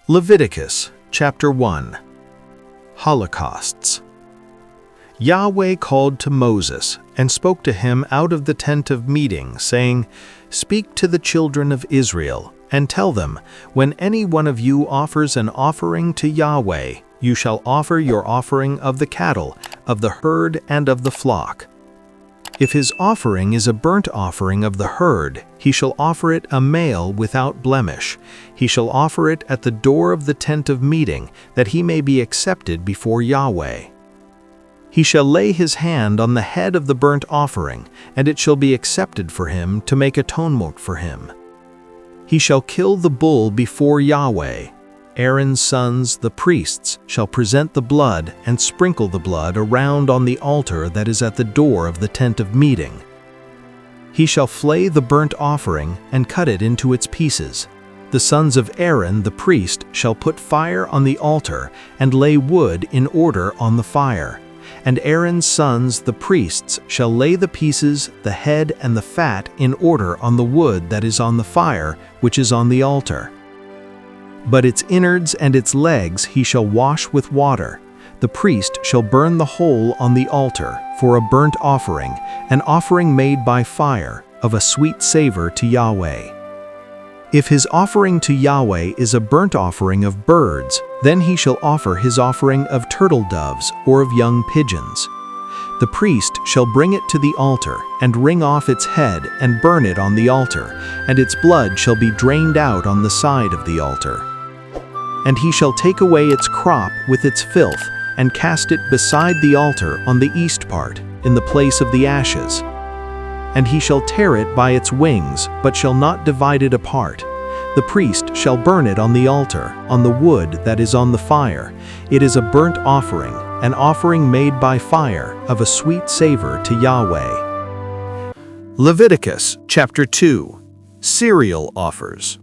Leviticus chapter 1. Holocausts. Yahweh called to Moses and spoke to him out of the tent of meeting, saying, "Speak to the children of Israel, and tell them, when any one of you offers an offering to Yahweh, you shall offer your offering of the cattle, of the herd, and of the flock. If his offering is a burnt offering of the herd, he shall offer it a male without blemish. He shall offer it at the door of the tent of meeting, that he may be accepted before Yahweh. He shall lay his hand on the head of the burnt offering, and it shall be accepted for him to make atonement for him. He shall kill the bull before Yahweh. Aaron's sons, the priests, shall present the blood and sprinkle the blood around on the altar that is at the door of the tent of meeting. He shall flay the burnt offering and cut it into its pieces. The sons of Aaron, the priest, shall put fire on the altar and lay wood in order on the fire. And Aaron's sons, the priests, shall lay the pieces, the head, and the fat in order on the wood that is on the fire, which is on the altar. But its innards and its legs he shall wash with water. The priest shall burn the whole on the altar for a burnt offering, an offering made by fire, of a sweet savor to Yahweh. If his offering to Yahweh is a burnt offering of birds, then he shall offer his offering of turtle doves or of young pigeons. The priest shall bring it to the altar, and wring off its head, and burn it on the altar, and its blood shall be drained out on the side of the altar. And he shall take away its crop with its filth, and cast it beside the altar on the east part, in the place of the ashes. And he shall tear it by its wings, but shall not divide it apart. The priest shall burn it on the altar, on the wood that is on the fire. It is a burnt offering, an offering made by fire, of a sweet savor to Yahweh. Leviticus chapter 2. Cereal offers.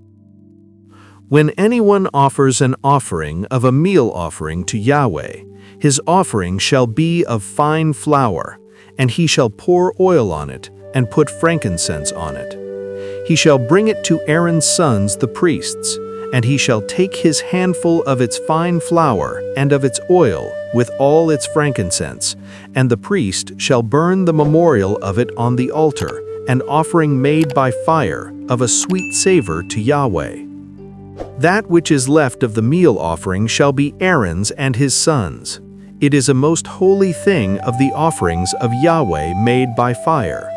When anyone offers an offering of a meal offering to Yahweh, his offering shall be of fine flour, and he shall pour oil on it, and put frankincense on it. He shall bring it to Aaron's sons the priests, and he shall take his handful of its fine flour and of its oil with all its frankincense, and the priest shall burn the memorial of it on the altar, an offering made by fire, of a sweet savor to Yahweh. That which is left of the meal offering shall be Aaron's and his sons. It is a most holy thing of the offerings of Yahweh made by fire.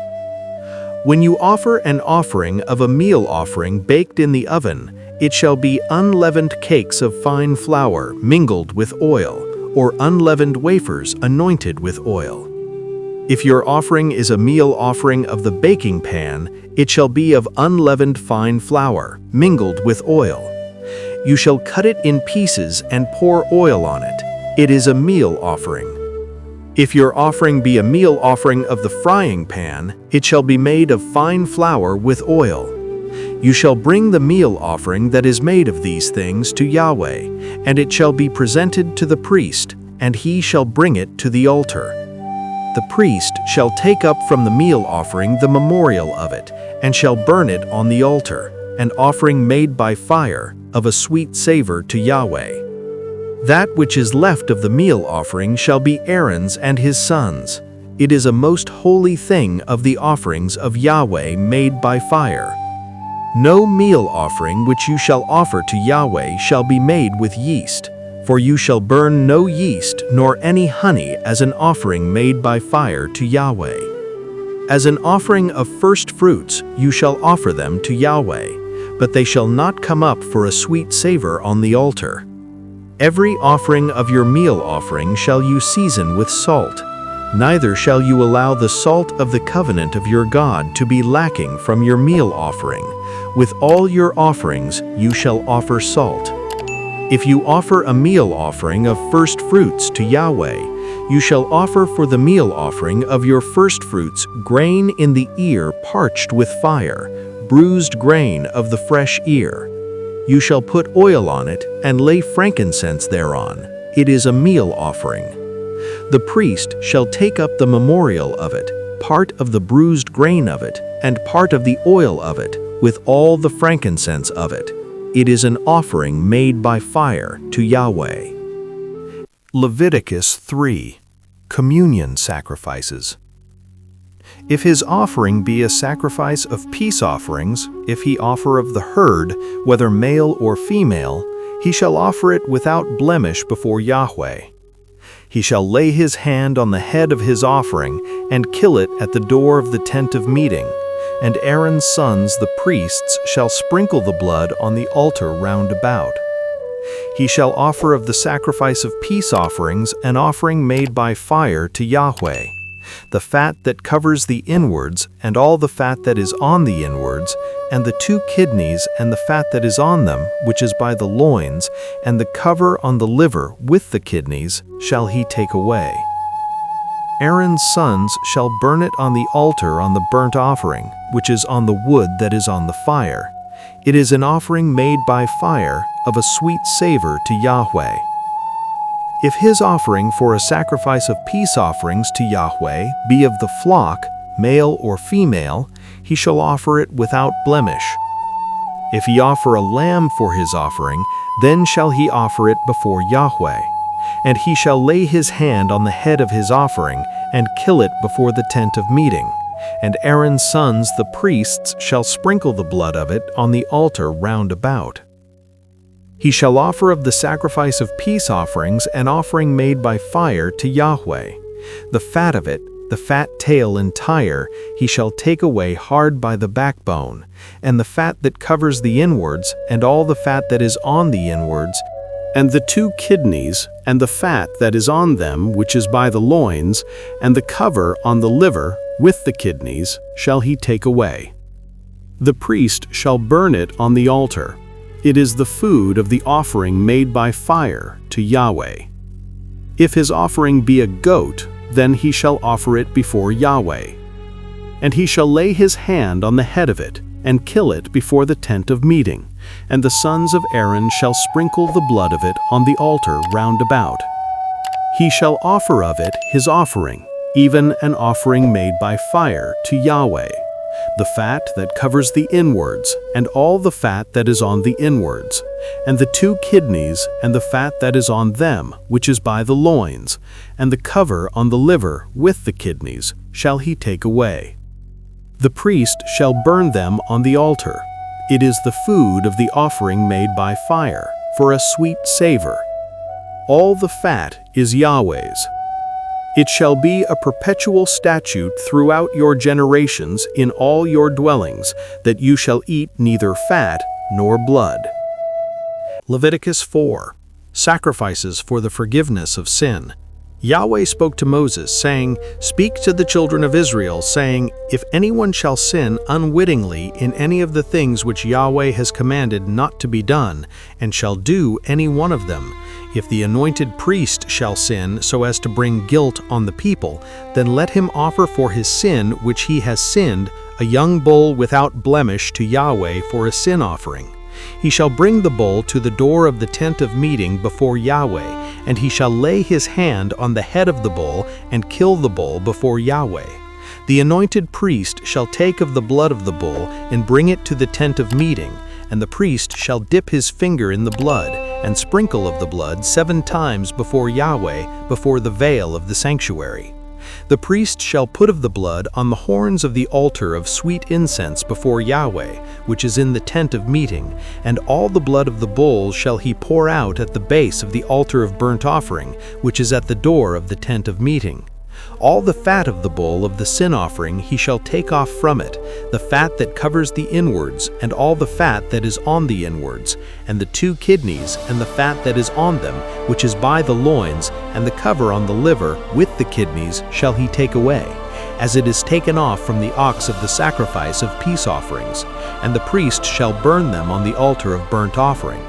When you offer an offering of a meal offering baked in the oven, it shall be unleavened cakes of fine flour mingled with oil, or unleavened wafers anointed with oil. If your offering is a meal offering of the baking pan, it shall be of unleavened fine flour mingled with oil. You shall cut it in pieces and pour oil on it. It is a meal offering. If your offering be a meal offering of the frying pan, it shall be made of fine flour with oil. You shall bring the meal offering that is made of these things to Yahweh, and it shall be presented to the priest, and he shall bring it to the altar. The priest shall take up from the meal offering the memorial of it, and shall burn it on the altar, an offering made by fire, of a sweet savor to Yahweh. That which is left of the meal offering shall be Aaron's and his sons. It is a most holy thing of the offerings of Yahweh made by fire. No meal offering which you shall offer to Yahweh shall be made with yeast, for you shall burn no yeast nor any honey as an offering made by fire to Yahweh. As an offering of first fruits you shall offer them to Yahweh, but they shall not come up for a sweet savor on the altar. Every offering of your meal offering shall you season with salt. Neither shall you allow the salt of the covenant of your God to be lacking from your meal offering. With all your offerings you shall offer salt. If you offer a meal offering of first fruits to Yahweh, you shall offer for the meal offering of your first fruits grain in the ear parched with fire, bruised grain of the fresh ear. You shall put oil on it and lay frankincense thereon. It is a meal offering. The priest shall take up the memorial of it, part of the bruised grain of it, and part of the oil of it, with all the frankincense of it. It is an offering made by fire to Yahweh. Leviticus 3. Communion sacrifices. If his offering be a sacrifice of peace offerings, if he offer of the herd, whether male or female, he shall offer it without blemish before Yahweh. He shall lay his hand on the head of his offering and kill it at the door of the tent of meeting, and Aaron's sons the priests shall sprinkle the blood on the altar round about. He shall offer of the sacrifice of peace offerings an offering made by fire to Yahweh, the fat that covers the inwards, and all the fat that is on the inwards, and the 2 kidneys and the fat that is on them, which is by the loins, and the cover on the liver with the kidneys, shall he take away. Aaron's sons shall burn it on the altar on the burnt offering, which is on the wood that is on the fire. It is an offering made by fire, of a sweet savor to Yahweh. If his offering for a sacrifice of peace offerings to Yahweh be of the flock, male or female, he shall offer it without blemish. If he offer a lamb for his offering, then shall he offer it before Yahweh. And he shall lay his hand on the head of his offering, and kill it before the tent of meeting. And Aaron's sons the priests shall sprinkle the blood of it on the altar round about. He shall offer of the sacrifice of peace offerings an offering made by fire to Yahweh. The fat of it, the fat tail entire, he shall take away hard by the backbone, and the fat that covers the inwards, and all the fat that is on the inwards, and the 2 kidneys, and the fat that is on them, which is by the loins, and the cover on the liver with the kidneys, shall he take away. The priest shall burn it on the altar. It is the food of the offering made by fire to Yahweh. If his offering be a goat, then he shall offer it before Yahweh. And he shall lay his hand on the head of it, and kill it before the tent of meeting, and the sons of Aaron shall sprinkle the blood of it on the altar round about. He shall offer of it his offering, even an offering made by fire to Yahweh, the fat that covers the inwards, and all the fat that is on the inwards, and the 2 kidneys, and the fat that is on them, which is by the loins, and the cover on the liver with the kidneys, shall he take away. The priest shall burn them on the altar. It is the food of the offering made by fire, for a sweet savor. All the fat is Yahweh's. It shall be a perpetual statute throughout your generations in all your dwellings, that you shall eat neither fat nor blood. Leviticus 4. Sacrifices for the forgiveness of sin. Yahweh spoke to Moses, saying, "Speak to the children of Israel, saying, If anyone shall sin unwittingly in any of the things which Yahweh has commanded not to be done, and shall do any one of them, if the anointed priest shall sin so as to bring guilt on the people, then let him offer for his sin which he has sinned a young bull without blemish to Yahweh for a sin offering. He shall bring the bull to the door of the tent of meeting before Yahweh, and he shall lay his hand on the head of the bull and kill the bull before Yahweh. The anointed priest shall take of the blood of the bull and bring it to the tent of meeting, and the priest shall dip his finger in the blood and sprinkle of the blood 7 times before Yahweh, before the veil of the sanctuary. The priest shall put of the blood on the horns of the altar of sweet incense before Yahweh, which is in the tent of meeting, and all the blood of the bull shall he pour out at the base of the altar of burnt offering, which is at the door of the tent of meeting. All the fat of the bull of the sin offering he shall take off from it, the fat that covers the inwards, and all the fat that is on the inwards, and the 2 kidneys, and the fat that is on them, which is by the loins, and the cover on the liver with the kidneys shall he take away, as it is taken off from the ox of the sacrifice of peace offerings, and the priest shall burn them on the altar of burnt offering.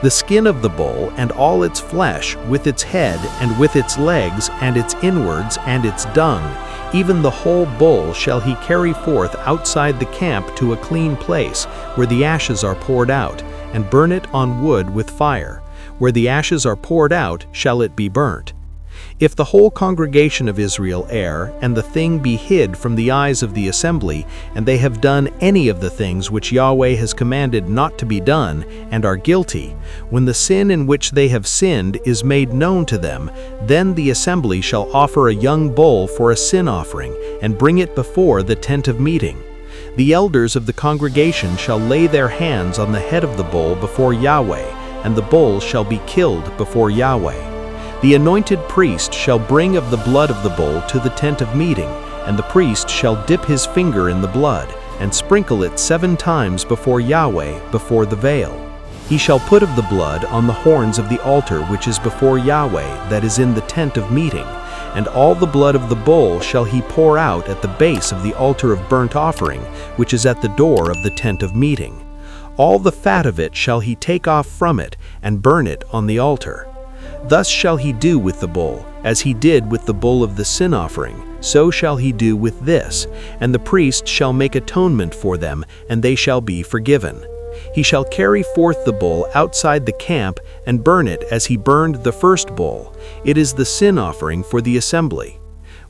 The skin of the bull and all its flesh, with its head and with its legs and its inwards and its dung, even the whole bull shall he carry forth outside the camp to a clean place, where the ashes are poured out, and burn it on wood with fire. Where the ashes are poured out shall it be burnt. If the whole congregation of Israel err, and the thing be hid from the eyes of the assembly, and they have done any of the things which Yahweh has commanded not to be done, and are guilty, when the sin in which they have sinned is made known to them, then the assembly shall offer a young bull for a sin offering, and bring it before the tent of meeting. The elders of the congregation shall lay their hands on the head of the bull before Yahweh, and the bull shall be killed before Yahweh. The anointed priest shall bring of the blood of the bull to the tent of meeting, and the priest shall dip his finger in the blood, and sprinkle it 7 times before Yahweh, before the veil. He shall put of the blood on the horns of the altar which is before Yahweh, that is in the tent of meeting, and all the blood of the bull shall he pour out at the base of the altar of burnt offering, which is at the door of the tent of meeting. All the fat of it shall he take off from it, and burn it on the altar. Thus shall he do with the bull, as he did with the bull of the sin offering, so shall he do with this, and the priest shall make atonement for them, and they shall be forgiven. He shall carry forth the bull outside the camp, and burn it as he burned the first bull. It is the sin offering for the assembly.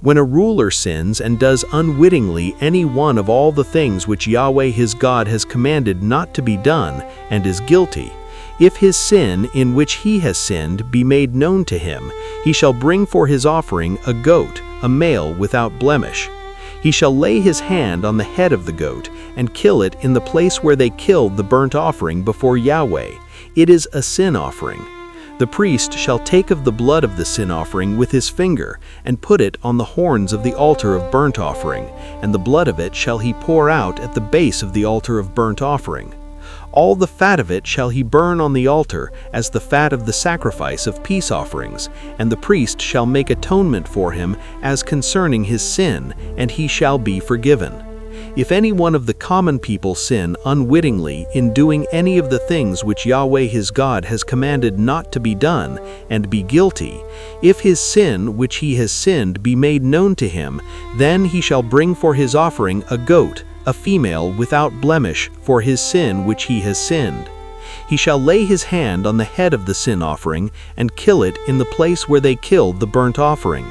When a ruler sins and does unwittingly any one of all the things which Yahweh his God has commanded not to be done, and is guilty, if his sin in which he has sinned be made known to him, he shall bring for his offering a goat, a male without blemish. He shall lay his hand on the head of the goat, and kill it in the place where they killed the burnt offering before Yahweh. It is a sin offering. The priest shall take of the blood of the sin offering with his finger, and put it on the horns of the altar of burnt offering, and the blood of it shall he pour out at the base of the altar of burnt offering. All the fat of it shall he burn on the altar, as the fat of the sacrifice of peace offerings, and the priest shall make atonement for him as concerning his sin, and he shall be forgiven. If any one of the common people sin unwittingly in doing any of the things which Yahweh his God has commanded not to be done, and be guilty, if his sin which he has sinned be made known to him, then he shall bring for his offering a goat, a female without blemish, for his sin which he has sinned. He shall lay his hand on the head of the sin offering, and kill it in the place where they killed the burnt offering.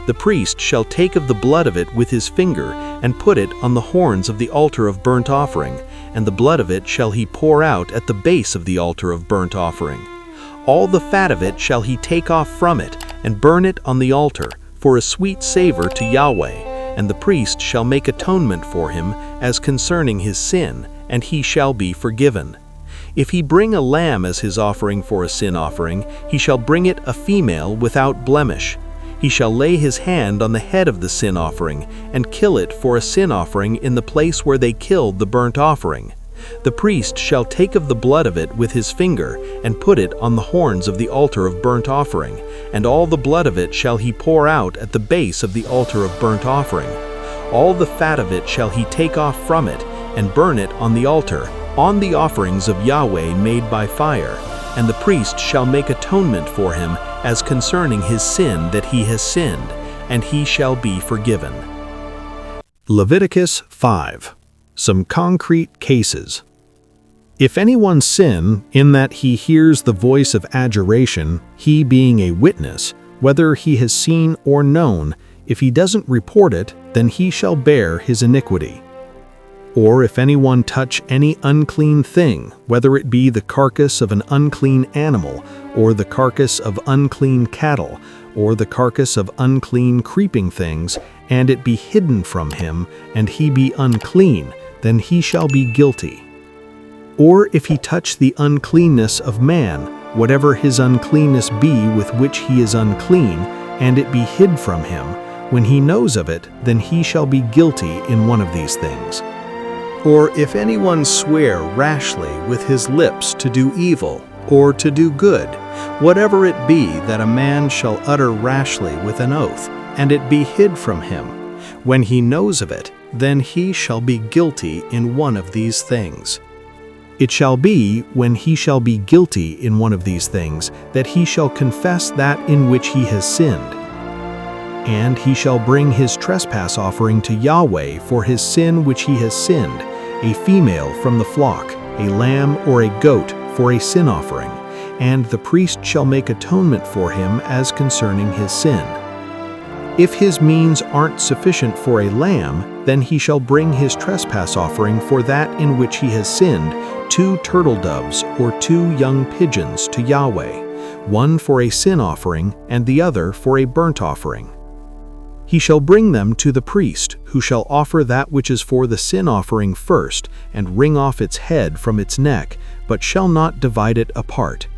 The priest shall take of the blood of it with his finger, and put it on the horns of the altar of burnt offering, and the blood of it shall he pour out at the base of the altar of burnt offering. All the fat of it shall he take off from it, and burn it on the altar, for a sweet savor to Yahweh. And the priest shall make atonement for him as concerning his sin, and he shall be forgiven. If he bring a lamb as his offering for a sin offering, he shall bring it a female without blemish. He shall lay his hand on the head of the sin offering, and kill it for a sin offering in the place where they killed the burnt offering. The priest shall take of the blood of it with his finger, and put it on the horns of the altar of burnt offering, and all the blood of it shall he pour out at the base of the altar of burnt offering. All the fat of it shall he take off from it, and burn it on the altar, on the offerings of Yahweh made by fire, and the priest shall make atonement for him as concerning his sin that he has sinned, and he shall be forgiven. Leviticus 5. Some concrete cases. If anyone sin in that he hears the voice of adjuration, he being a witness, whether he has seen or known, if he doesn't report it, then he shall bear his iniquity. Or if anyone touch any unclean thing, whether it be the carcass of an unclean animal, or the carcass of unclean cattle, or the carcass of unclean creeping things, and it be hidden from him, and he be unclean, then he shall be guilty. Or if he touch the uncleanness of man, whatever his uncleanness be with which he is unclean, and it be hid from him, when he knows of it, then he shall be guilty in one of these things. Or if anyone swear rashly with his lips to do evil, or to do good, whatever it be that a man shall utter rashly with an oath, and it be hid from him, when he knows of it, then he shall be guilty in one of these things. It shall be, when he shall be guilty in one of these things, that he shall confess that in which he has sinned. And he shall bring his trespass offering to Yahweh for his sin which he has sinned, a female from the flock, a lamb or a goat for a sin offering, and the priest shall make atonement for him as concerning his sin. If his means aren't sufficient for a lamb, then he shall bring his trespass offering for that in which he has sinned, 2 turtle doves or 2 young pigeons to Yahweh, one for a sin offering and the other for a burnt offering. He shall bring them to the priest, who shall offer that which is for the sin offering first, and wring off its head from its neck, but shall not divide it apart.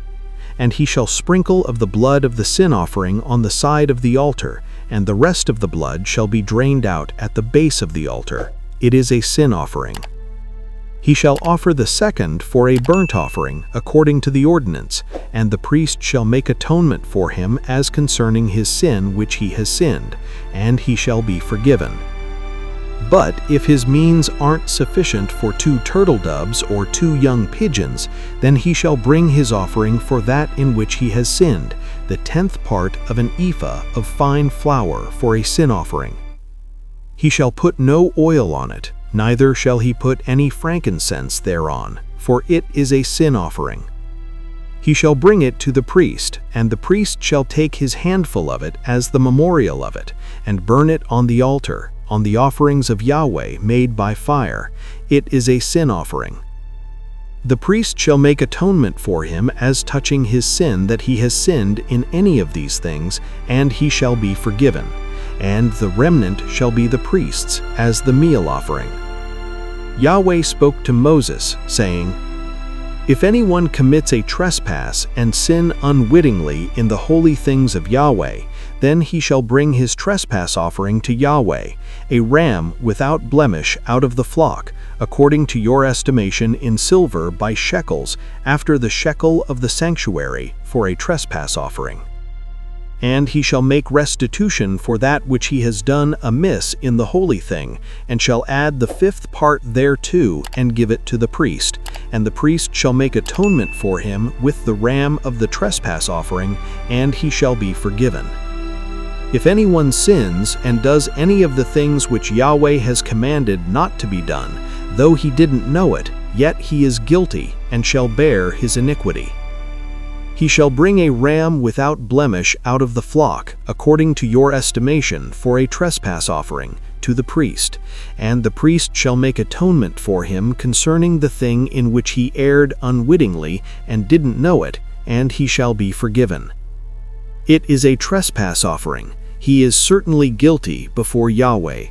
And he shall sprinkle of the blood of the sin offering on the side of the altar, and the rest of the blood shall be drained out at the base of the altar. It is a sin offering. He shall offer the second for a burnt offering, according to the ordinance, and the priest shall make atonement for him as concerning his sin which he has sinned, and he shall be forgiven. But if his means aren't sufficient for 2 turtle doves or 2 young pigeons, then he shall bring his offering for that in which he has sinned, the 10th part of an ephah of fine flour for a sin offering. He shall put no oil on it, neither shall he put any frankincense thereon, for it is a sin offering. He shall bring it to the priest, and the priest shall take his handful of it as the memorial of it, and burn it on the altar, on the offerings of Yahweh made by fire. It is a sin offering. The priest shall make atonement for him as touching his sin that he has sinned in any of these things, and he shall be forgiven. And the remnant shall be the priest's as the meal offering. Yahweh spoke to Moses, saying, If anyone commits a trespass and sin unwittingly in the holy things of Yahweh, then he shall bring his trespass offering to Yahweh, a ram without blemish out of the flock, according to your estimation in silver by shekels, after the shekel of the sanctuary, for a trespass offering. And he shall make restitution for that which he has done amiss in the holy thing, and shall add the 5th part thereto, and give it to the priest. And the priest shall make atonement for him with the ram of the trespass offering, and he shall be forgiven. If anyone sins and does any of the things which Yahweh has commanded not to be done, though he didn't know it, yet he is guilty, and shall bear his iniquity. He shall bring a ram without blemish out of the flock, according to your estimation, for a trespass offering, to the priest. And the priest shall make atonement for him concerning the thing in which he erred unwittingly and didn't know it, and he shall be forgiven. It is a trespass offering. He is certainly guilty before Yahweh.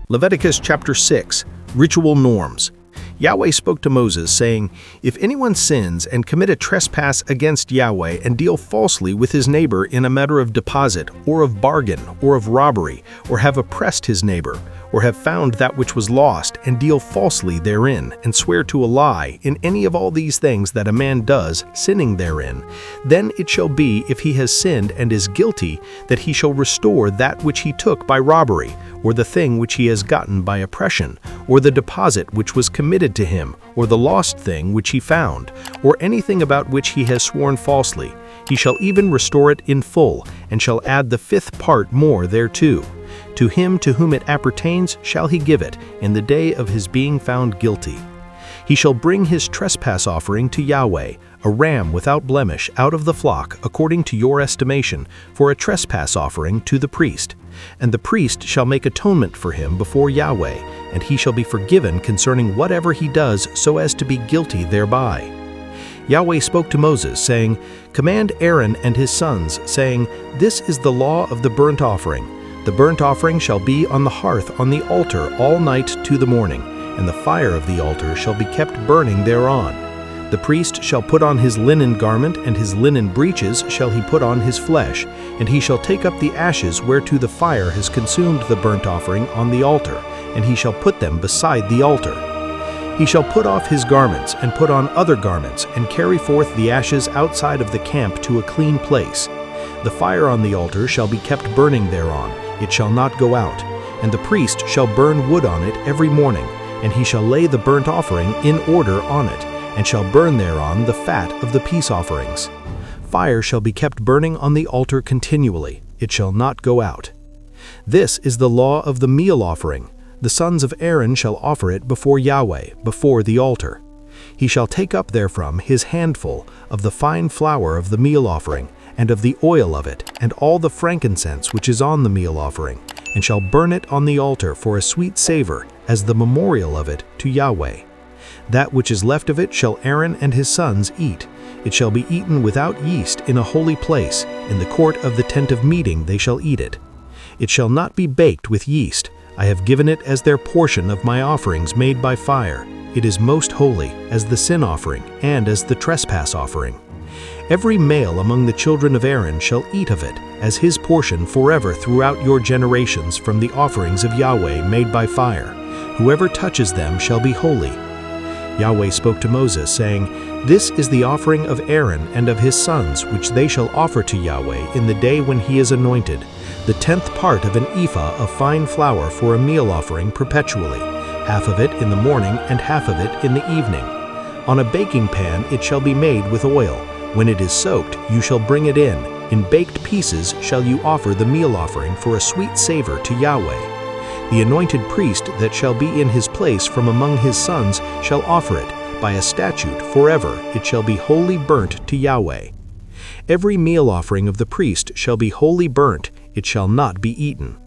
Leviticus chapter 6, Ritual Norms. Yahweh spoke to Moses, saying, If anyone sins and commit a trespass against Yahweh and deal falsely with his neighbor in a matter of deposit, or of bargain, or of robbery, or have oppressed his neighbor, or have found that which was lost, and deal falsely therein, and swear to a lie in any of all these things that a man does, sinning therein, then it shall be, if he has sinned and is guilty, that he shall restore that which he took by robbery, or the thing which he has gotten by oppression, or the deposit which was committed to him, or the lost thing which he found, or anything about which he has sworn falsely. He shall even restore it in full, and shall add the 5th part more thereto. To him to whom it appertains shall he give it, in the day of his being found guilty. He shall bring his trespass offering to Yahweh, a ram without blemish out of the flock, according to your estimation, for a trespass offering to the priest. And the priest shall make atonement for him before Yahweh, and he shall be forgiven concerning whatever he does so as to be guilty thereby. Yahweh spoke to Moses, saying, Command Aaron and his sons, saying, This is the law of the burnt offering. The burnt offering shall be on the hearth on the altar all night to the morning, and the fire of the altar shall be kept burning thereon. The priest shall put on his linen garment, and his linen breeches shall he put on his flesh, and he shall take up the ashes whereto the fire has consumed the burnt offering on the altar, and he shall put them beside the altar. He shall put off his garments, and put on other garments, and carry forth the ashes outside of the camp to a clean place. The fire on the altar shall be kept burning thereon, it shall not go out, and the priest shall burn wood on it every morning, and he shall lay the burnt offering in order on it, and shall burn thereon the fat of the peace offerings. Fire shall be kept burning on the altar continually, it shall not go out. This is the law of the meal offering. The sons of Aaron shall offer it before Yahweh, before the altar. He shall take up therefrom his handful of the fine flour of the meal offering, and of the oil of it, and all the frankincense which is on the meal offering, and shall burn it on the altar for a sweet savor, as the memorial of it to Yahweh. That which is left of it shall Aaron and his sons eat. It shall be eaten without yeast in a holy place. In the court of the tent of meeting they shall eat it. It shall not be baked with yeast. I have given it as their portion of my offerings made by fire. It is most holy, as the sin offering and as the trespass offering. Every male among the children of Aaron shall eat of it, as his portion forever throughout your generations from the offerings of Yahweh made by fire. Whoever touches them shall be holy. Yahweh spoke to Moses, saying, This is the offering of Aaron and of his sons, which they shall offer to Yahweh in the day when he is anointed, the 10th part of an ephah of fine flour for a meal offering perpetually, half of it in the morning and half of it in the evening. On a baking pan it shall be made with oil. When it is soaked, you shall bring it in. In baked pieces shall you offer the meal offering for a sweet savor to Yahweh. The anointed priest that shall be in his place from among his sons shall offer it. By a statute forever it shall be wholly burnt to Yahweh. Every meal offering of the priest shall be wholly burnt, it shall not be eaten.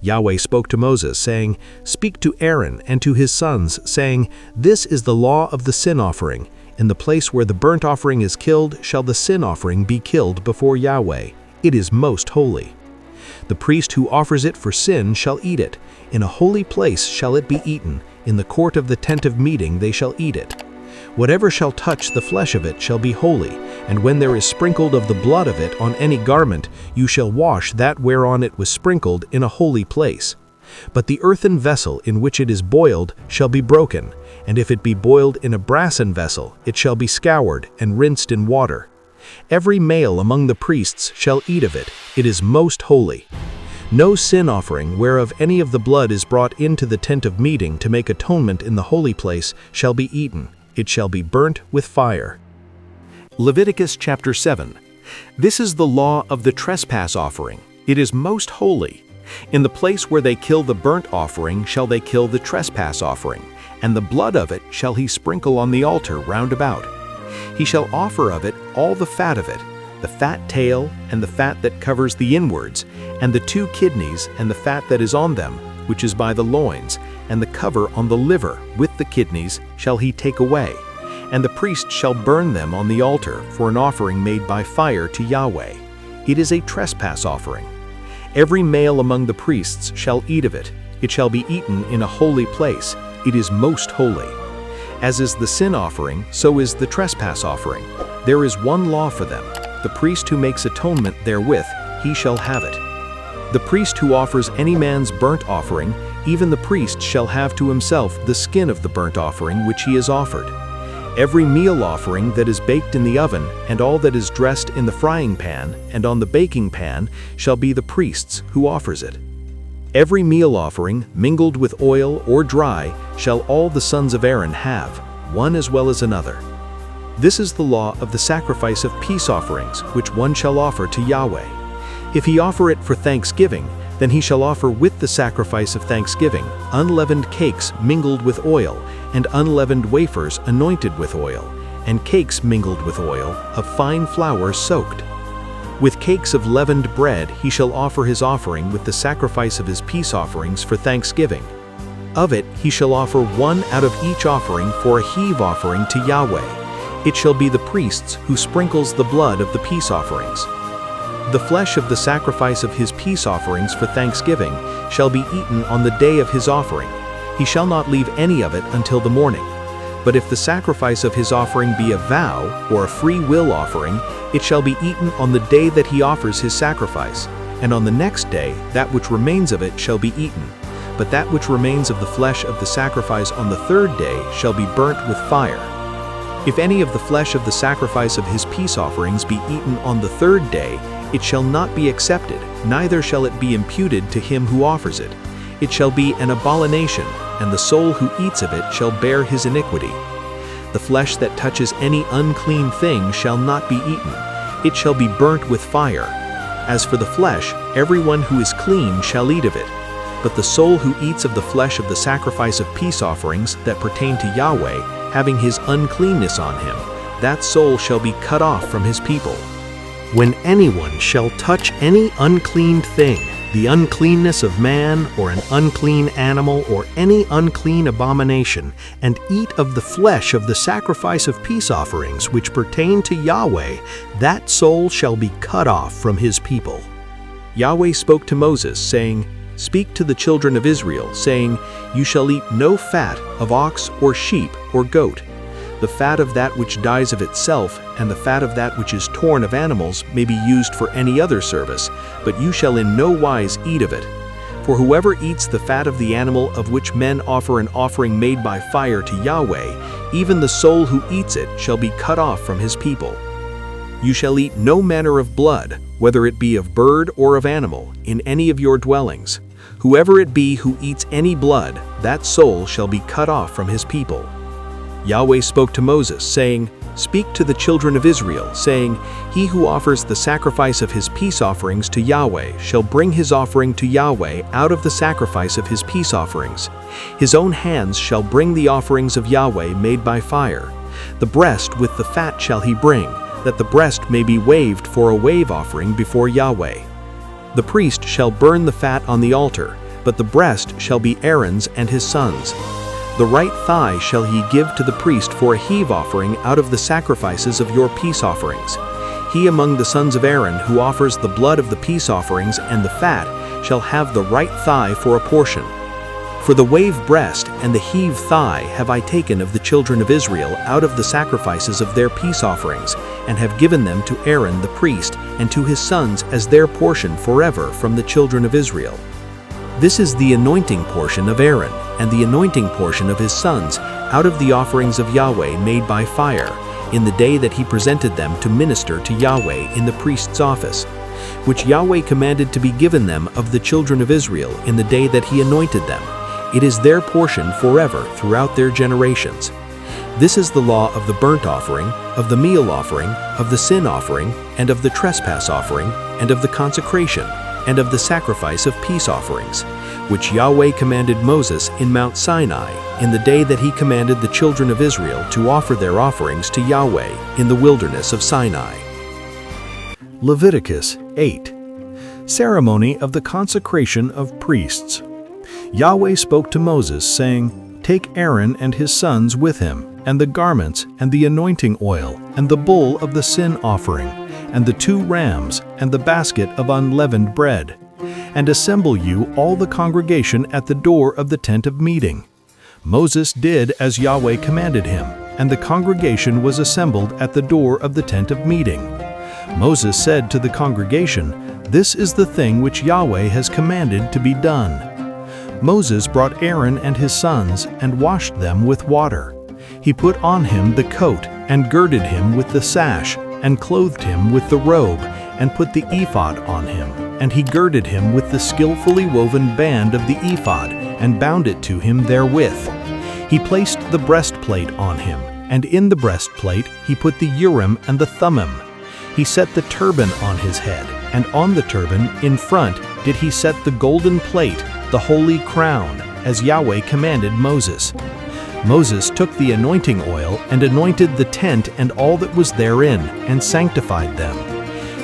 Yahweh spoke to Moses, saying, Speak to Aaron and to his sons, saying, This is the law of the sin offering. In the place where the burnt offering is killed shall the sin offering be killed before Yahweh. It is most holy. The priest who offers it for sin shall eat it. In a holy place shall it be eaten. In the court of the tent of meeting they shall eat it. Whatever shall touch the flesh of it shall be holy, and when there is sprinkled of the blood of it on any garment, you shall wash that whereon it was sprinkled in a holy place. But the earthen vessel in which it is boiled shall be broken, and if it be boiled in a brassen vessel, it shall be scoured and rinsed in water. Every male among the priests shall eat of it. It is most holy. No sin offering whereof any of the blood is brought into the tent of meeting to make atonement in the holy place shall be eaten. It shall be burnt with fire. Leviticus chapter 7. This is the law of the trespass offering. It is most holy. In the place where they kill the burnt offering shall they kill the trespass offering, and the blood of it shall he sprinkle on the altar round about. He shall offer of it all the fat of it, the fat tail and the fat that covers the inwards, and the 2 kidneys and the fat that is on them, which is by the loins, and the cover on the liver with the kidneys shall he take away. And the priest shall burn them on the altar for an offering made by fire to Yahweh. It is a trespass offering. Every male among the priests shall eat of it. It shall be eaten in a holy place. It is most holy. As is the sin offering, so is the trespass offering. There is one law for them. The priest who makes atonement therewith, he shall have it. The priest who offers any man's burnt offering, even the priest shall have to himself the skin of the burnt offering which he has offered. Every meal offering that is baked in the oven, and all that is dressed in the frying pan, and on the baking pan, shall be the priest's who offers it. Every meal offering, mingled with oil or dry, shall all the sons of Aaron have, one as well as another. This is the law of the sacrifice of peace offerings, which one shall offer to Yahweh. If he offer it for thanksgiving, then he shall offer with the sacrifice of thanksgiving unleavened cakes mingled with oil, and unleavened wafers anointed with oil, and cakes mingled with oil, of fine flour soaked. With cakes of leavened bread he shall offer his offering with the sacrifice of his peace offerings for thanksgiving. Of it he shall offer one out of each offering for a heave offering to Yahweh. It shall be the priest's who sprinkles the blood of the peace offerings. The flesh of the sacrifice of his peace offerings for thanksgiving shall be eaten on the day of his offering. He shall not leave any of it until the morning. But if the sacrifice of his offering be a vow or a free will offering, it shall be eaten on the day that he offers his sacrifice, and on the next day that which remains of it shall be eaten. But that which remains of the flesh of the sacrifice on the 3rd day shall be burnt with fire. If any of the flesh of the sacrifice of his peace offerings be eaten on the 3rd day, it shall not be accepted, neither shall it be imputed to him who offers it. It shall be an abomination, and the soul who eats of it shall bear his iniquity. The flesh that touches any unclean thing shall not be eaten. It shall be burnt with fire. As for the flesh, everyone who is clean shall eat of it. But the soul who eats of the flesh of the sacrifice of peace offerings that pertain to Yahweh, having his uncleanness on him, that soul shall be cut off from his people. When anyone shall touch any unclean thing, the uncleanness of man or an unclean animal or any unclean abomination, and eat of the flesh of the sacrifice of peace offerings which pertain to Yahweh, that soul shall be cut off from his people. Yahweh spoke to Moses, saying, Speak to the children of Israel, saying, You shall eat no fat of ox or sheep or goat. The fat of that which dies of itself, and the fat of that which is torn of animals may be used for any other service, but you shall in no wise eat of it. For whoever eats the fat of the animal of which men offer an offering made by fire to Yahweh, even the soul who eats it shall be cut off from his people. You shall eat no manner of blood, whether it be of bird or of animal, in any of your dwellings. Whoever it be who eats any blood, that soul shall be cut off from his people. Yahweh spoke to Moses, saying, Speak to the children of Israel, saying, He who offers the sacrifice of his peace offerings to Yahweh shall bring his offering to Yahweh out of the sacrifice of his peace offerings. His own hands shall bring the offerings of Yahweh made by fire. The breast with the fat shall he bring, that the breast may be waved for a wave offering before Yahweh. The priest shall burn the fat on the altar, but the breast shall be Aaron's and his sons'. The right thigh shall he give to the priest for a heave offering out of the sacrifices of your peace offerings. He among the sons of Aaron who offers the blood of the peace offerings and the fat shall have the right thigh for a portion. For the wave breast and the heave thigh have I taken of the children of Israel out of the sacrifices of their peace offerings, and have given them to Aaron the priest and to his sons as their portion forever from the children of Israel. This is the anointing portion of Aaron, and the anointing portion of his sons, out of the offerings of Yahweh made by fire, in the day that he presented them to minister to Yahweh in the priest's office, which Yahweh commanded to be given them of the children of Israel in the day that he anointed them. It is their portion forever throughout their generations. This is the law of the burnt offering, of the meal offering, of the sin offering, and of the trespass offering, and of the consecration, and of the sacrifice of peace offerings, which Yahweh commanded Moses in Mount Sinai in the day that he commanded the children of Israel to offer their offerings to Yahweh in the wilderness of Sinai. Leviticus 8. Ceremony of the consecration of priests. Yahweh spoke to Moses, saying, Take Aaron and his sons with him, and the garments, and the anointing oil, and the bull of the sin offering, and the 2 rams, and the basket of unleavened bread, and assemble you all the congregation at the door of the tent of meeting. Moses did as Yahweh commanded him, and the congregation was assembled at the door of the tent of meeting. Moses said to the congregation, This is the thing which Yahweh has commanded to be done. Moses brought Aaron and his sons and washed them with water. He put on him the coat and girded him with the sash and clothed him with the robe and put the ephod on him. And he girded him with the skillfully woven band of the ephod and bound it to him therewith. He placed the breastplate on him, and in the breastplate he put the Urim and the Thummim. He set the turban on his head, and on the turban in front did he set the golden plate, the holy crown, as Yahweh commanded Moses. Moses took the anointing oil and anointed the tent and all that was therein, and sanctified them.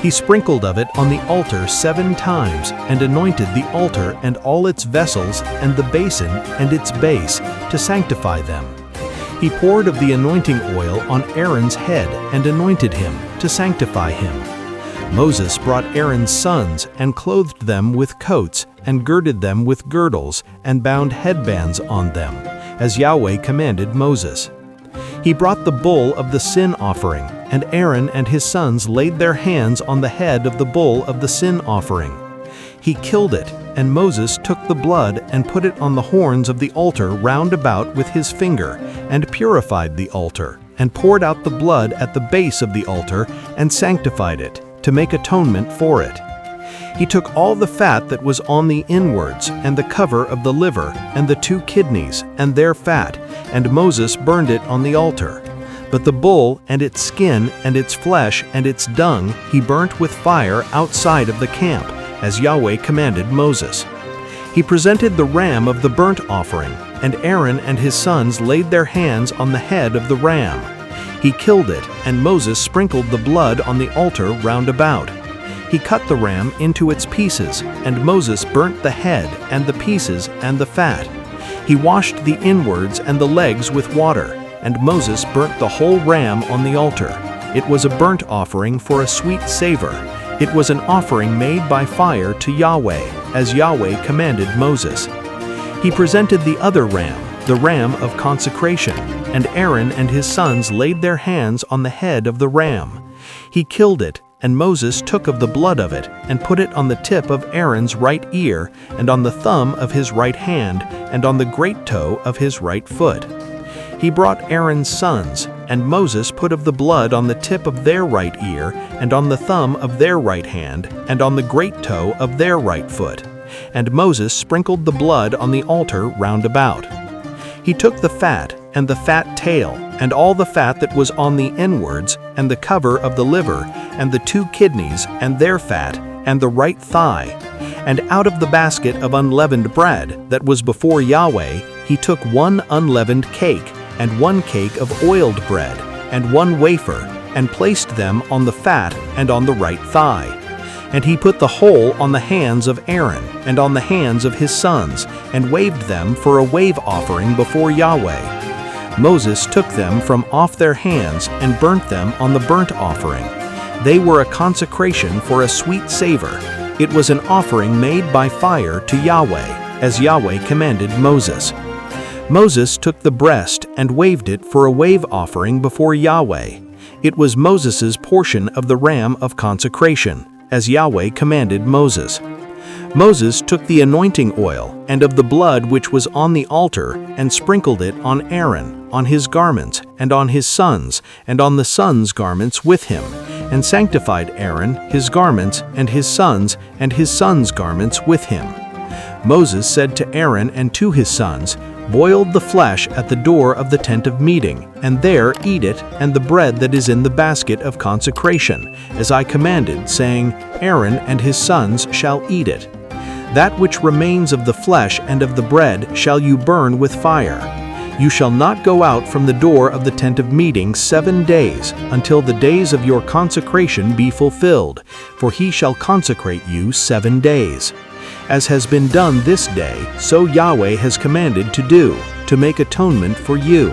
He sprinkled of it on the altar 7 times, and anointed the altar and all its vessels, and the basin and its base, to sanctify them. He poured of the anointing oil on Aaron's head, and anointed him, to sanctify him. Moses brought Aaron's sons, and clothed them with coats, and girded them with girdles, and bound headbands on them, as Yahweh commanded Moses. He brought the bull of the sin offering, and Aaron and his sons laid their hands on the head of the bull of the sin offering. He killed it, and Moses took the blood and put it on the horns of the altar round about with his finger, and purified the altar, and poured out the blood at the base of the altar, and sanctified it, to make atonement for it. He took all the fat that was on the inwards, and the cover of the liver, and the 2 kidneys, and their fat, and Moses burned it on the altar. But the bull, and its skin, and its flesh, and its dung, he burnt with fire outside of the camp, as Yahweh commanded Moses. He presented the ram of the burnt offering, and Aaron and his sons laid their hands on the head of the ram. He killed it, and Moses sprinkled the blood on the altar round about. He cut the ram into its pieces, and Moses burnt the head and the pieces and the fat. He washed the inwards and the legs with water, and Moses burnt the whole ram on the altar. It was a burnt offering for a sweet savor. It was an offering made by fire to Yahweh, as Yahweh commanded Moses. He presented the other ram, the ram of consecration, and Aaron and his sons laid their hands on the head of the ram. He killed it, and Moses took of the blood of it, and put it on the tip of Aaron's right ear, and on the thumb of his right hand, and on the great toe of his right foot. He brought Aaron's sons, and Moses put of the blood on the tip of their right ear, and on the thumb of their right hand, and on the great toe of their right foot. And Moses sprinkled the blood on the altar round about. He took the fat, and the fat tail, and all the fat that was on the inwards, and the cover of the liver, and the 2 kidneys, and their fat, and the right thigh. And out of the basket of unleavened bread that was before Yahweh, he took 1 unleavened cake, and 1 cake of oiled bread, and 1 wafer, and placed them on the fat and on the right thigh. And he put the whole on the hands of Aaron, and on the hands of his sons, and waved them for a wave offering before Yahweh. Moses took them from off their hands, and burnt them on the burnt offering. They were a consecration for a sweet savor. It was an offering made by fire to Yahweh, as Yahweh commanded Moses. Moses took the breast and waved it for a wave offering before Yahweh. It was Moses's portion of the ram of consecration, as Yahweh commanded Moses. Moses took the anointing oil and of the blood which was on the altar, and sprinkled it on Aaron, on his garments, and on his sons, and on the sons' garments with him, and sanctified Aaron, his garments, and his sons' garments with him. Moses said to Aaron and to his sons, "Boil the flesh at the door of the tent of meeting, and there eat it, and the bread that is in the basket of consecration, as I commanded, saying, Aaron and his sons shall eat it. That which remains of the flesh and of the bread shall you burn with fire. You shall not go out from the door of the tent of meeting 7 days, until the days of your consecration be fulfilled, for he shall consecrate you 7 days. As has been done this day, so Yahweh has commanded to do, to make atonement for you.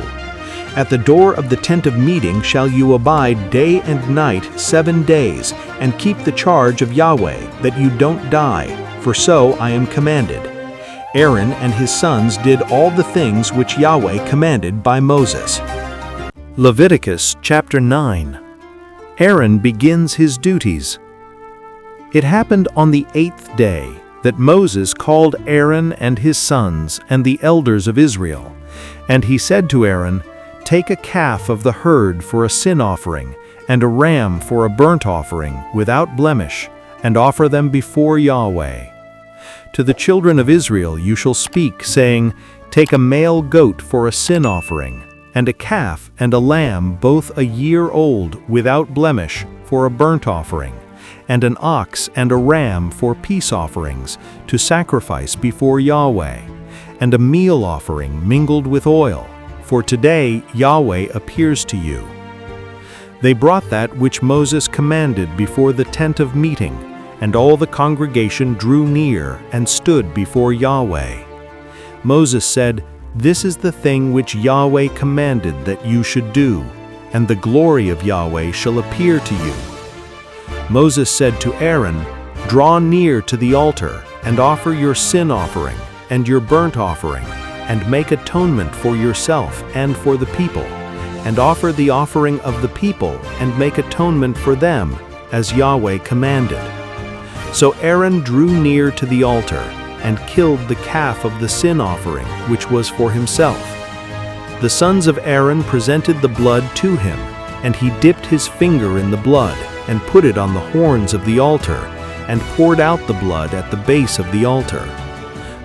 At the door of the tent of meeting shall you abide day and night 7 days, and keep the charge of Yahweh, that you don't die, for so I am commanded." Aaron and his sons did all the things which Yahweh commanded by Moses. Leviticus chapter 9. Aaron begins his duties. It happened on the 8th day that Moses called Aaron and his sons and the elders of Israel. And he said to Aaron, "Take a calf of the herd for a sin offering, and a ram for a burnt offering without blemish, and offer them before Yahweh. To the children of Israel you shall speak, saying, Take a male goat for a sin offering, and a calf and a lamb both a year old without blemish for a burnt offering, and an ox and a ram for peace offerings to sacrifice before Yahweh, and a meal offering mingled with oil, for today Yahweh appears to you." They brought that which Moses commanded before the tent of meeting, and all the congregation drew near and stood before Yahweh. Moses said, "This is the thing which Yahweh commanded that you should do, and the glory of Yahweh shall appear to you." Moses said to Aaron, "Draw near to the altar, and offer your sin offering, and your burnt offering, and make atonement for yourself and for the people, and offer the offering of the people, and make atonement for them, as Yahweh commanded." So Aaron drew near to the altar, and killed the calf of the sin offering, which was for himself. The sons of Aaron presented the blood to him, and he dipped his finger in the blood, and put it on the horns of the altar, and poured out the blood at the base of the altar.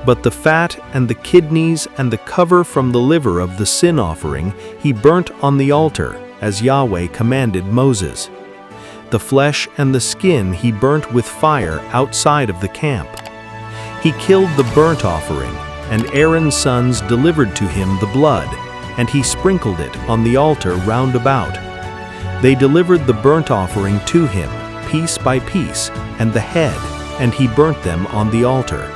But the fat and the kidneys and the cover from the liver of the sin offering he burnt on the altar, as Yahweh commanded Moses. The flesh and the skin he burnt with fire outside of the camp. He killed the burnt offering, and Aaron's sons delivered to him the blood, and he sprinkled it on the altar round about, They delivered the burnt offering to him, piece by piece, and the head, and he burnt them on the altar.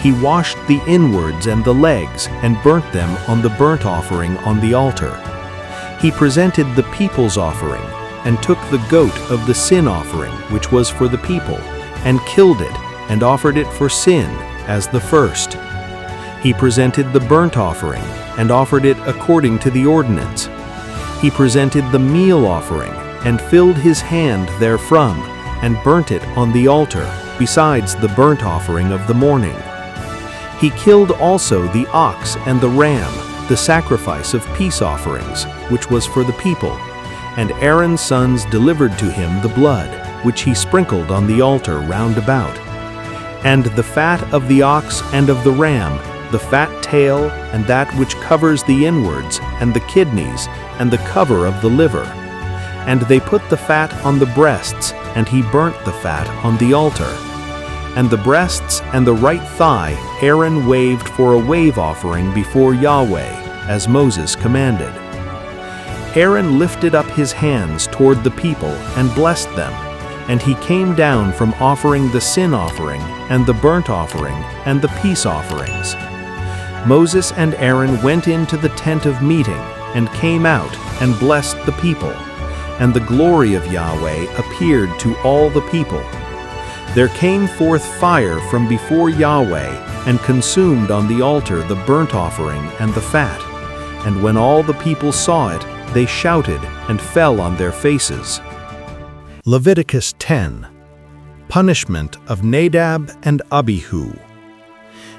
He washed the inwards and the legs, and burnt them on the burnt offering on the altar. He presented the people's offering, and took the goat of the sin offering, which was for the people, and killed it, and offered it for sin, as the first. He presented the burnt offering, and offered it according to the ordinance. He presented the meal offering, and filled his hand therefrom, and burnt it on the altar, besides the burnt offering of the morning. He killed also the ox and the ram, the sacrifice of peace offerings, which was for the people, and Aaron's sons delivered to him the blood, which he sprinkled on the altar round about, and the fat of the ox and of the ram, the fat tail, and that which covers the inwards, and the kidneys, and the cover of the liver. And they put the fat on the breasts, and he burnt the fat on the altar. And the breasts and the right thigh Aaron waved for a wave offering before Yahweh, as Moses commanded. Aaron lifted up his hands toward the people and blessed them, and he came down from offering the sin offering, and the burnt offering, and the peace offerings. Moses and Aaron went into the tent of meeting, and came out, and blessed the people. And the glory of Yahweh appeared to all the people. There came forth fire from before Yahweh, and consumed on the altar the burnt offering and the fat. And when all the people saw it, they shouted, and fell on their faces. Leviticus 10. Punishment of Nadab and Abihu.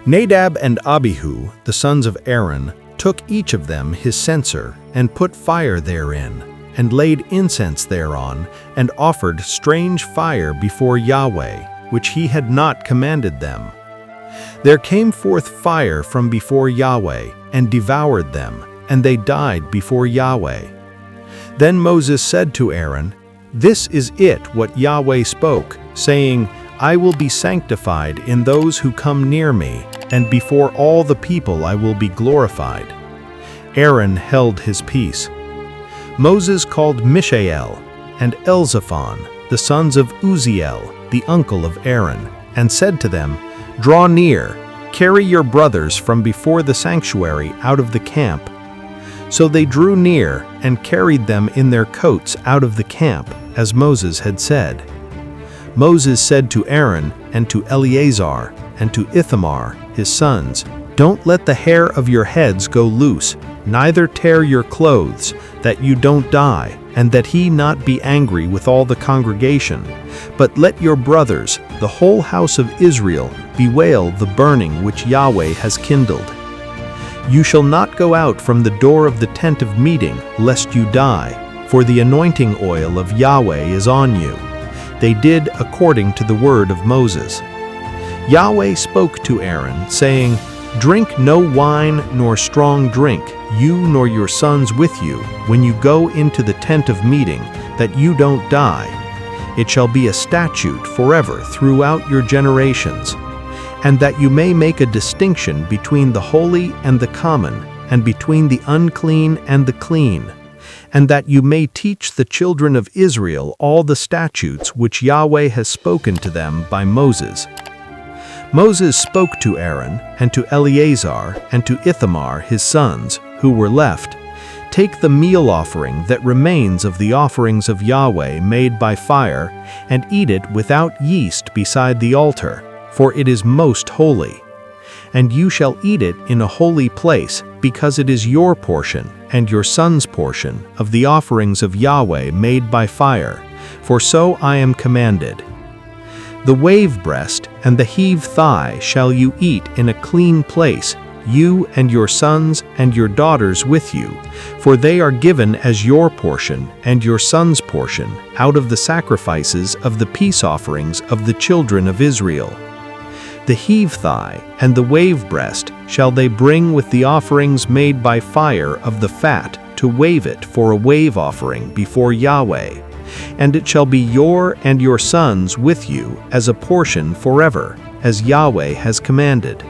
Nadab and Abihu, the sons of Aaron, took each of them his censer, and put fire therein, and laid incense thereon, and offered strange fire before Yahweh, which he had not commanded them. There came forth fire from before Yahweh, and devoured them, and they died before Yahweh. Then Moses said to Aaron, "This is it what Yahweh spoke, saying, I will be sanctified in those who come near me, and before all the people I will be glorified." Aaron held his peace. Moses called Mishael and Elzaphan, the sons of Uzziel, the uncle of Aaron, and said to them, "Draw near, carry your brothers from before the sanctuary out of the camp." So they drew near and carried them in their coats out of the camp, as Moses had said. Moses said to Aaron and to Eleazar and to Ithamar, his sons, "Don't let the hair of your heads go loose, neither tear your clothes, that you don't die, and that he not be angry with all the congregation. But let your brothers, the whole house of Israel, bewail the burning which Yahweh has kindled. You shall not go out from the door of the tent of meeting, lest you die, for the anointing oil of Yahweh is on you." They did according to the word of Moses. Yahweh spoke to Aaron, saying, "Drink no wine nor strong drink, you nor your sons with you, when you go into the tent of meeting, that you don't die. It shall be a statute forever throughout your generations, and that you may make a distinction between the holy and the common, and between the unclean and the clean, and that you may teach the children of Israel all the statutes which Yahweh has spoken to them by Moses." Moses spoke to Aaron and to Eleazar and to Ithamar his sons, who were left, "Take the meal offering that remains of the offerings of Yahweh made by fire, and eat it without yeast beside the altar, for it is most holy. And you shall eat it in a holy place, because it is your portion and your son's portion of the offerings of Yahweh made by fire, for so I am commanded. The wave breast and the heave thigh shall you eat in a clean place, you and your sons and your daughters with you, for they are given as your portion and your son's portion out of the sacrifices of the peace offerings of the children of Israel. The heave thigh and the wave breast shall they bring with the offerings made by fire of the fat to wave it for a wave offering before Yahweh, and it shall be your and your sons with you as a portion forever, as Yahweh has commanded.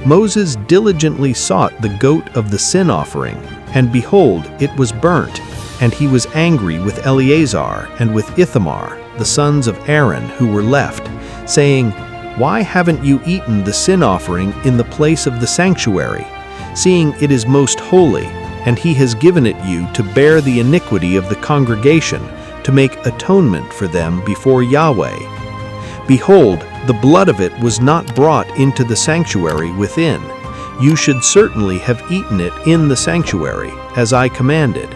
Moses diligently sought the goat of the sin offering, and behold, it was burnt, And he was angry with Eleazar and with Ithamar, the sons of Aaron who were left, saying, "Why haven't you eaten the sin offering in the place of the sanctuary, seeing it is most holy, and he has given it you to bear the iniquity of the congregation, to make atonement for them before Yahweh? Behold, the blood of it was not brought into the sanctuary within. You should certainly have eaten it in the sanctuary, as I commanded."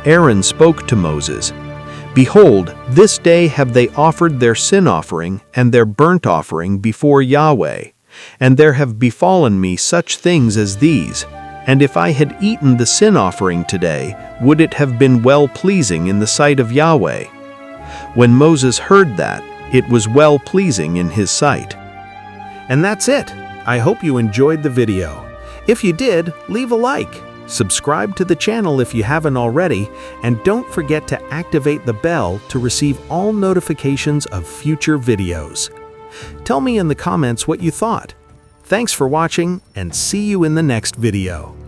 Aaron spoke to Moses, "Behold, this day have they offered their sin offering and their burnt offering before Yahweh, and there have befallen me such things as these. And if I had eaten the sin offering today, would it have been well-pleasing in the sight of Yahweh?" When Moses heard that, it was well-pleasing in his sight. And that's it. I hope you enjoyed the video. If you did, leave a like. Subscribe to the channel if you haven't already, and don't forget to activate the bell to receive all notifications of future videos. Tell me in the comments what you thought. Thanks for watching, and see you in the next video.